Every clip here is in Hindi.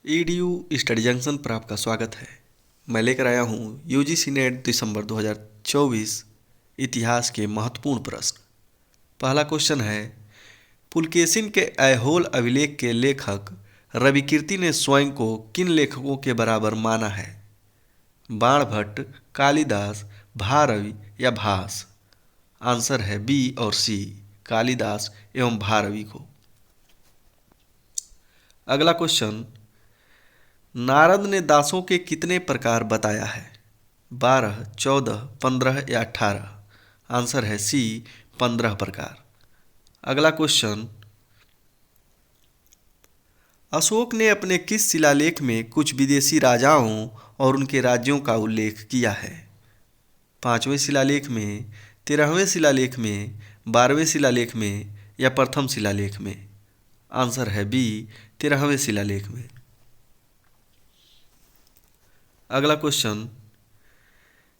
EDU स्टडी जंक्शन पर आपका स्वागत है। मैं लेकर आया हूँ UGC नेट दिसंबर 2024 इतिहास के महत्वपूर्ण प्रश्न। पहला क्वेश्चन है, पुलकेशिन के ऐहोल अभिलेख के लेखक रविकीर्ति ने स्वयं को किन लेखकों के बराबर माना है? बाणभट्ट, कालिदास, भारवी या भास? आंसर है बी और सी, कालिदास एवं भारवी को। अगला क्वेश्चन, नारद ने दासों के कितने प्रकार बताया है? 12, 14, 15 या 18? आंसर है सी, 15 प्रकार। अगला क्वेश्चन, अशोक ने अपने किस शिलालेख में कुछ विदेशी राजाओं और उनके राज्यों का उल्लेख किया है? 5वें शिलालेख में, 13वें शिलालेख में, 12वें शिलालेख में या प्रथम शिलालेख में? आंसर है बी, 13वें शिलालेख में। अगला क्वेश्चन,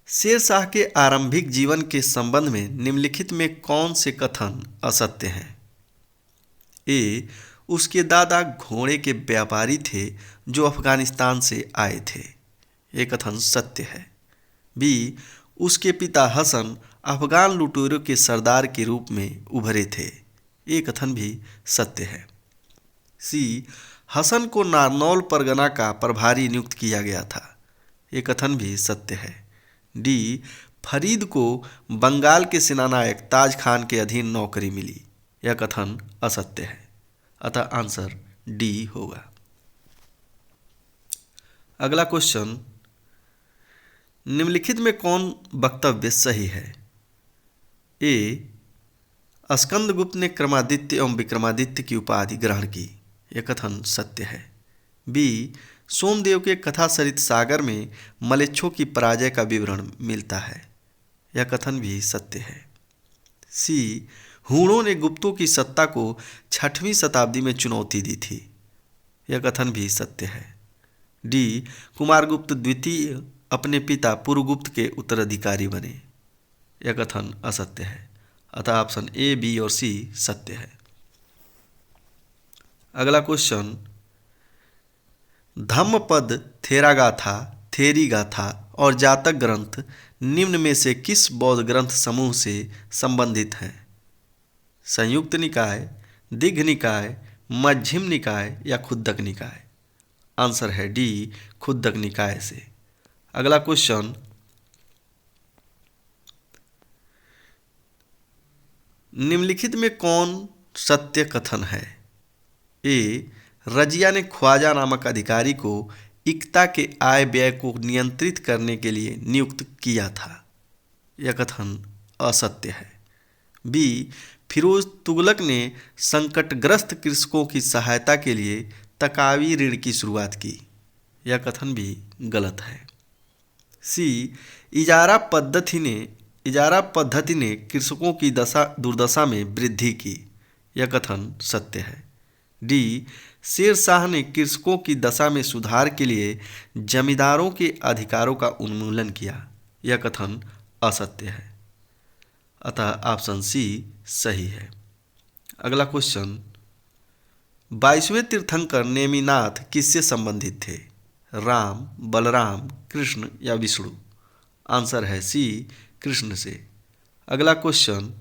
शेर शाह के आरंभिक जीवन के संबंध में निम्नलिखित में कौन से कथन असत्य हैं? ए, उसके दादा घोड़े के व्यापारी थे जो अफगानिस्तान से आए थे। ये कथन सत्य है। बी, उसके पिता हसन अफगान लुटेरों के सरदार के रूप में उभरे थे। ये कथन भी सत्य है। सी, हसन को नारनौल परगना का प्रभारी नियुक्त किया गया था। ये कथन भी सत्य है। डी, फरीद को बंगाल के सेनानायक ताज खान के अधीन नौकरी मिली। यह कथन असत्य है। अतः आंसर डी होगा। अगला क्वेश्चन, निम्नलिखित में कौन वक्तव्य सही है? ए, स्कंदगुप्त ने क्रमादित्य एवं विक्रमादित्य की उपाधि ग्रहण की। यह कथन सत्य है। बी, सोमदेव के कथा सरित सागर में मलेच्छों की पराजय का विवरण मिलता है। यह कथन भी सत्य है। सी, हूणों ने गुप्तों की सत्ता को 6वीं शताब्दी में चुनौती दी थी। यह कथन भी सत्य है। डी, कुमारगुप्त द्वितीय अपने पिता पुरुगुप्त के उत्तराधिकारी बने। यह कथन असत्य है। अतः ऑप्शन ए, बी और सी सत्य है। अगला क्वेश्चन, धम्मपद, थेरागाथा, थेरीगाथा और जातक ग्रंथ निम्न में से किस बौद्ध ग्रंथ समूह से संबंधित हैं? संयुक्त निकाय, दिग्घ निकाय, मध्यम निकाय या खुद्दक निकाय? आंसर है डी, खुद्दक निकाय से। अगला क्वेश्चन, निम्नलिखित में कौन सत्य कथन है? ए, रजिया ने ख्वाजा नामक अधिकारी को इक्ता के आय व्यय को नियंत्रित करने के लिए नियुक्त किया था। यह कथन असत्य है। बी, फिरोज तुगलक ने संकटग्रस्त कृषकों की सहायता के लिए तकावी ऋण की शुरुआत की। यह कथन भी गलत है। सी, इजारा पद्धति ने कृषकों की दुर्दशा में वृद्धि की। यह कथन सत्य है। डी, शेर शाह ने कृषकों की दशा में सुधार के लिए जमींदारों के अधिकारों का उन्मूलन किया। यह कथन असत्य है। अतः ऑप्शन सी सही है। अगला क्वेश्चन, 22वें तीर्थंकर नेमिनाथ किससे संबंधित थे? राम, बलराम, कृष्ण या विष्णु? आंसर है सी, कृष्ण से। अगला क्वेश्चन,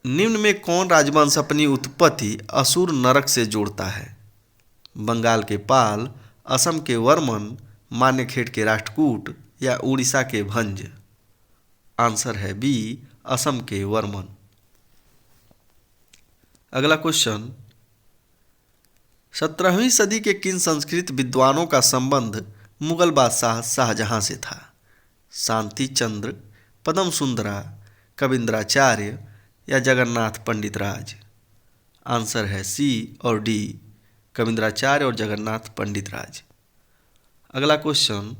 निम्न में कौन राजवंश अपनी उत्पत्ति असुर नरक से जोड़ता है? बंगाल के पाल, असम के वर्मन, मान्यखेड़ के राष्ट्रकूट या उड़ीसा के भंज? आंसर है बी, असम के वर्मन। अगला क्वेश्चन, 17वीं सदी के किन संस्कृत विद्वानों का संबंध मुगल बादशाह शाहजहां से था? शांति चंद्र, पद्म सुंदरा, कविंद्राचार्य या जगन्नाथ पंडित राज? आंसर है सी और डी, कविंद्राचार्य और जगन्नाथ पंडित राज। अगला क्वेश्चन,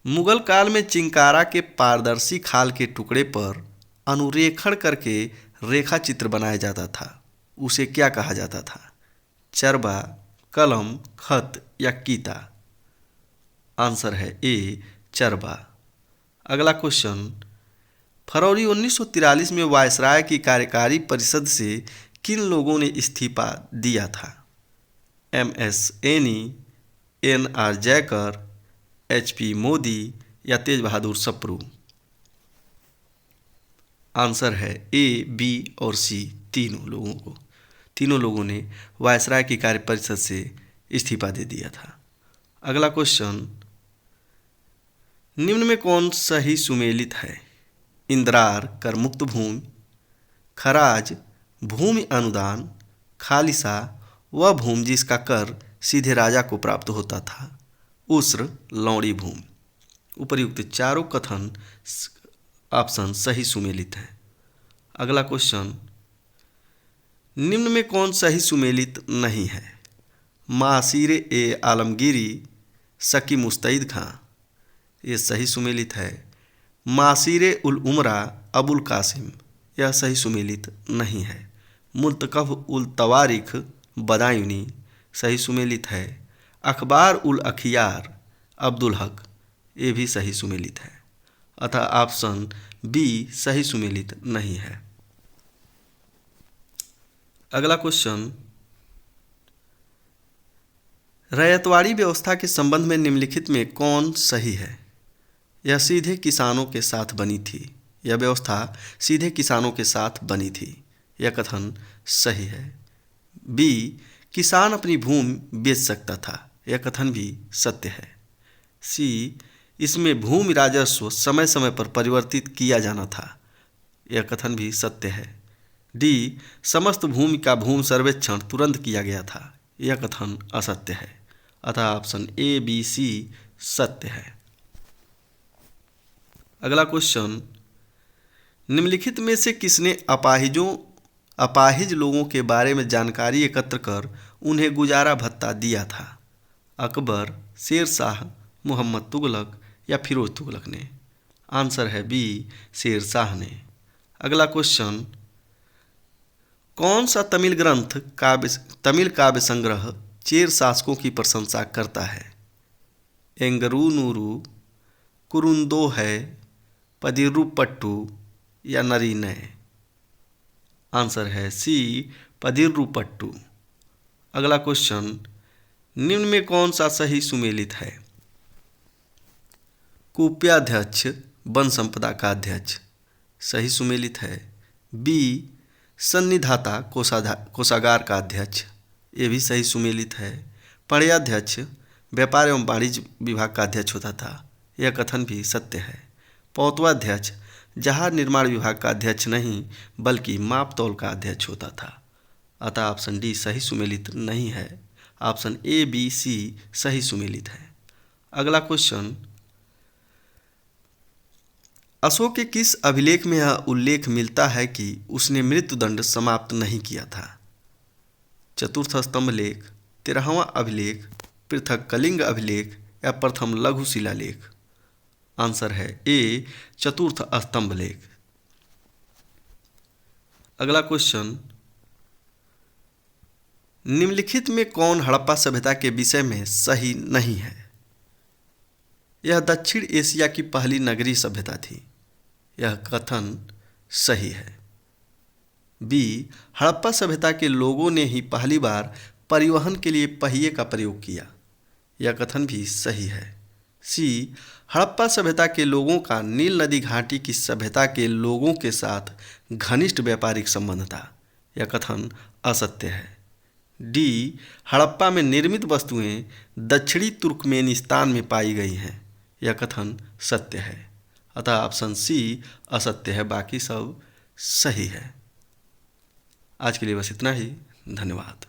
मुगल काल में चिंकारा के पारदर्शी खाल के टुकड़े पर अनुरेखण करके रेखा चित्र बनाया जाता था, उसे क्या कहा जाता था? चरबा, कलम, खत या कीता? आंसर है ए, चरबा। अगला क्वेश्चन, फरवरी 1943 में वायसराय की कार्यकारी परिषद से किन लोगों ने इस्तीफा दिया था? MS Aney, NR Jayakar, HP Mody या तेज बहादुर सप्रू? आंसर है A, B और C, तीनों लोगों ने वायसराय की कार्य परिषद से इस्तीफा दे दिया था। अगला क्वेश्चन, निम्न में कौन सही सुमेलित है? इंद्रार कर मुक्त भूमि, खराज भूमि अनुदान, खालिसा वह भूमि जिसका कर सीधे राजा को प्राप्त होता था, उस्र लौड़ी भूमि। उपर्युक्त चारों कथन ऑप्शन सही सुमेलित है। अगला क्वेश्चन, निम्न में कौन सही सुमेलित नहीं है? मासीर ए आलमगीरी सकी मुस्तैद खां, ये सही सुमेलित है। मासीर उल उमरा अबुल कासिम, यह सही सुमेलित नहीं है। मुल्तकफ उल तवारिख बदायूनी, सही सुमेलित है। अखबार उल अखियार अब्दुल हक, ये भी सही सुमेलित है। अतः ऑप्शन बी सही सुमेलित नहीं है। अगला क्वेश्चन, रैयतवाड़ी व्यवस्था के संबंध में निम्नलिखित में कौन सही है? यह सीधे किसानों के साथ बनी थी। यह व्यवस्था सीधे किसानों के साथ बनी थी, यह कथन सही है। बी, किसान अपनी भूमि बेच सकता था, यह कथन भी सत्य है। सी, इसमें भूमि राजस्व समय समय पर परिवर्तित किया जाना था, यह कथन भी सत्य है। डी, समस्त भूमि का भूमि सर्वेक्षण तुरंत किया गया था, यह कथन असत्य है। अतः ऑप्शन ए, बी, सी सत्य है। अगला क्वेश्चन, निम्नलिखित में से किसने अपाहिज लोगों के बारे में जानकारी एकत्र कर उन्हें गुजारा भत्ता दिया था? अकबर, शेर शाह, मोहम्मद तुगलक या फिरोज तुगलक ने? आंसर है बी, शेर शाह ने। अगला क्वेश्चन, कौन सा तमिल काव्य संग्रह चेर शासकों की प्रशंसा करता है? एंगरूनूरू, कुरुंदो है, पदिरुपट्टू या नरीनय? आंसर है सी, पदिरुपट्टू। अगला क्वेश्चन, निम्न में कौन सा सही सुमेलित है? कूप्याध्यक्ष वन संपदा का अध्यक्ष, सही सुमेलित है। बी, सन्निधाता कोषागार का अध्यक्ष, ये भी सही सुमेलित है। पर्याध्यक्ष व्यापार एवं वाणिज्य विभाग का अध्यक्ष होता था, यह कथन भी सत्य है। पौतवाध्यक्ष जहाज निर्माण विभाग का अध्यक्ष नहीं बल्कि माप तौल का अध्यक्ष होता था। अतः ऑप्शन डी सही सुमेलित नहीं है। ऑप्शन ए, बी, सी सही सुमेलित है। अगला क्वेश्चन, अशोक के किस अभिलेख में यह उल्लेख मिलता है कि उसने मृत्युदंड समाप्त नहीं किया था? चतुर्थ स्तंभ लेख, 13वां अभिलेख, पृथक कलिंग अभिलेख या प्रथम लघु शिलालेख? आंसर है ए, चतुर्थ स्तंभ लेख। अगला क्वेश्चन, निम्नलिखित में कौन हड़प्पा सभ्यता के विषय में सही नहीं है? यह दक्षिण एशिया की पहली नगरीय सभ्यता थी, यह कथन सही है। बी, हड़प्पा सभ्यता के लोगों ने ही पहली बार परिवहन के लिए पहिए का प्रयोग किया, यह कथन भी सही है। सी, हड़प्पा सभ्यता के लोगों का नील नदी घाटी की सभ्यता के लोगों के साथ घनिष्ठ व्यापारिक संबंध था, यह कथन असत्य है। डी, हड़प्पा में निर्मित वस्तुएं दक्षिणी तुर्कमेनिस्तान में पाई गई हैं, यह कथन सत्य है। अतः ऑप्शन सी असत्य है, बाकी सब सही है। आज के लिए बस इतना ही। धन्यवाद।